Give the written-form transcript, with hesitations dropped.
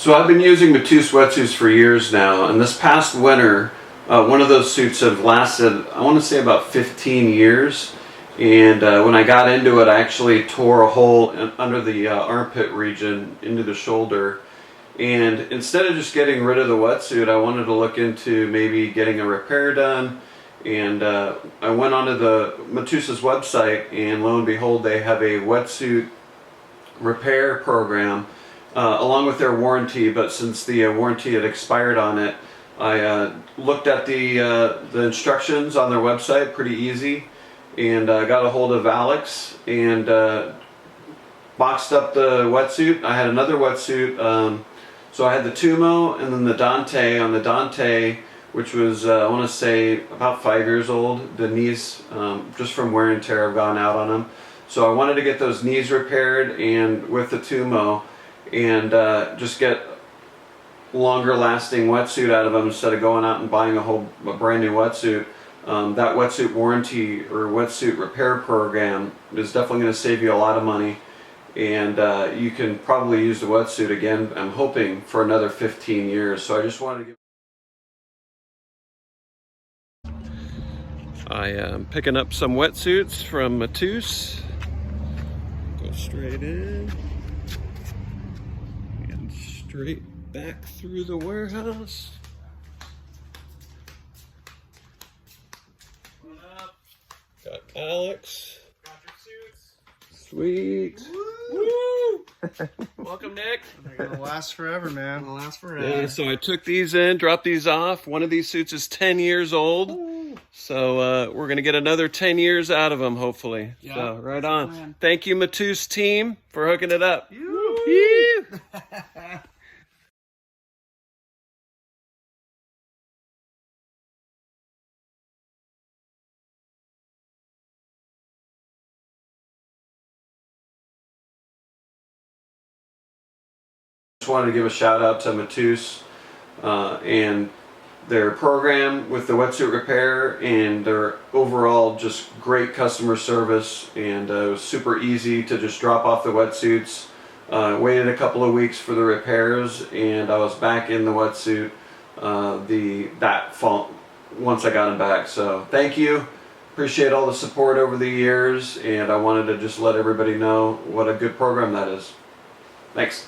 So I've been using Matuse wetsuits for years now, and this past winter, one of those suits have lasted, I want to say about 15 years. And when I got into it, I actually tore a hole under the armpit region into the shoulder. And instead of just getting rid of the wetsuit, I wanted to look into maybe getting a repair done. And I went onto the Matuse's website, and lo and behold, they have a wetsuit repair program along with their warranty. But since the warranty had expired on it, I looked at the instructions on their website, pretty easy, and got a hold of Alex and boxed up the wetsuit. I had another wetsuit, so I had the Tumo and then the Dante. On the Dante, which was I want to say about 5 years old, the knees just from wear and tear have gone out on them. So I wanted to get those knees repaired, and with the Tumo, and just get longer lasting wetsuit out of them instead of going out and buying a brand new wetsuit. That wetsuit warranty or wetsuit repair program is definitely going to save you a lot of money, and you can probably use the wetsuit again, I'm hoping, for another 15 years. So I just wanted to give... I am picking up some wetsuits from Matuse. Go straight in and straight back through the warehouse. What up? Got Alex. Got your suits. Sweet. Woo! Welcome, Nick. They're gonna last forever, man. Gonna last forever. Yeah, so I took these in, dropped these off. One of these suits is 10 years old. Ooh. So we're going to get another 10 years out of them, hopefully. Yeah, so, right that's on. the plan. Thank you, Matuse team, for hooking it up. Woo! Just wanted to give a shout out to Matuse and their program with the wetsuit repair, and their overall just great customer service. And it was super easy to just drop off the wetsuits. Waited a couple of weeks for the repairs, and I was back in the wetsuit that fall once I got them back. So thank you. Appreciate all the support over the years, and I wanted to just let everybody know what a good program that is. Thanks.